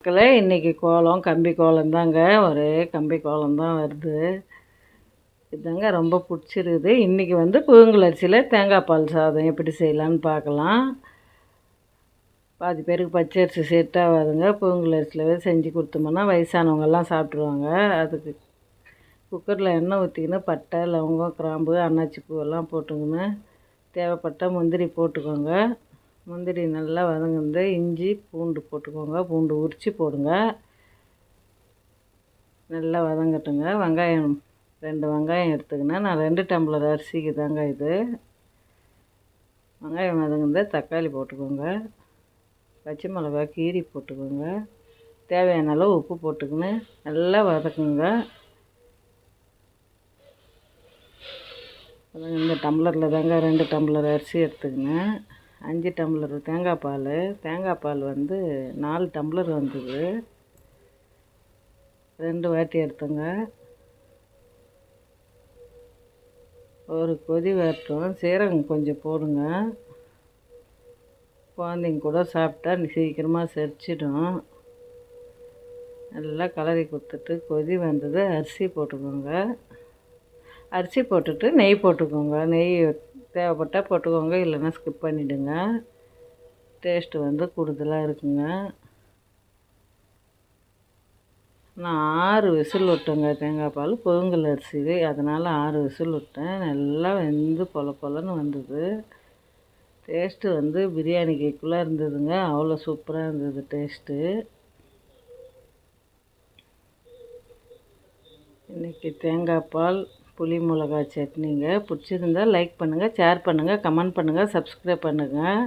மக்களே, இன்றைக்கி கோலம் கம்பி கோலம் தாங்க. ஒரே கம்பி கோலம் தான் வருது. இதுதாங்க ரொம்ப பிடிச்சிருக்குது. இன்றைக்கி வந்து புழுங்கல் அரிசியில் தேங்காய் பால் சாதம் எப்படி செய்யலான்னு பார்க்கலாம். பாதி பேருக்கு பச்சை அரிசி செட் ஆகாதுங்க. புழுங்கல் அரிசியிலவே செஞ்சு கொடுத்தோம்னா வயசானவங்கெல்லாம் சாப்பிட்ருவாங்க. அதுக்கு குக்கரில் எண்ணெய் ஊற்றிக்கின்னு பட்டை, லவங்கம், கிராம்பு, அன்னாச்சி பூவெல்லாம் போட்டுக்கின்னு தேவைப்பட்டால் முந்திரி போட்டுக்கோங்க. முந்திரி நல்லா வதங்குந்து இஞ்சி பூண்டு போட்டுக்கோங்க. பூண்டு உரித்து போடுங்க. நல்லா வதங்கட்டுங்க. வெங்காயம் 2 வெங்காயம் எடுத்துக்கினேன். நான் 2 டம்ளர் அரிசிக்கு தாங்க இது. வெங்காயம் வதங்குந்து தக்காளி போட்டுக்கோங்க. பச்சை மிளகா கீரி போட்டுக்கோங்க. தேவையான அளவு உப்பு போட்டுக்கின்னு நல்லா வதக்குங்க. இந்த டம்ளரில் தாங்க 2 டம்ளர் அரிசி எடுத்துக்கினேன். 5 டம்ளர் தேங்காய் பால் வந்து 4 டம்ளர் வந்தது. 2 வாட்டி எடுத்துங்க. ஒரு கொதி வரட்டும். சீரகம் கொஞ்சம் போடுங்க. குழந்தைங்க கூட சாப்பிட்டா சீக்கிரமாக செரிச்சிடும். நல்லா கலரி கொடுத்துட்டு கொதி வந்தது அரிசி போட்டுக்கோங்க. அரிசி போட்டுட்டு நெய் போட்டுக்கோங்க. நெய் தேவைப்பட்டால் போட்டுக்கோங்க, இல்லைன்னா ஸ்கிப் பண்ணிவிடுங்க. டேஸ்ட்டு வந்து கூடுதலாக இருக்குங்க. நான் 6 விசில் விட்டேங்க. தேங்காய் பால் புழுங்கல் அரிசி, அதனால் 6 விசில் விட்டேன். நல்லா வெந்து பொல பொலன்னு வந்தது. டேஸ்ட்டு வந்து பிரியாணி கேக்குள்ளே இருந்ததுங்க. அவ்வளோ சூப்பராக இருந்தது டேஸ்ட்டு. இன்றைக்கி தேங்காய் பால் புளி மிளகாய் சட்னிங்க. பிடிச்சிருந்தால் லைக் பண்ணுங்கள், ஷேர் பண்ணுங்கள், கமெண்ட் பண்ணுங்கள், சப்ஸ்கிரைப் பண்ணுங்கள்.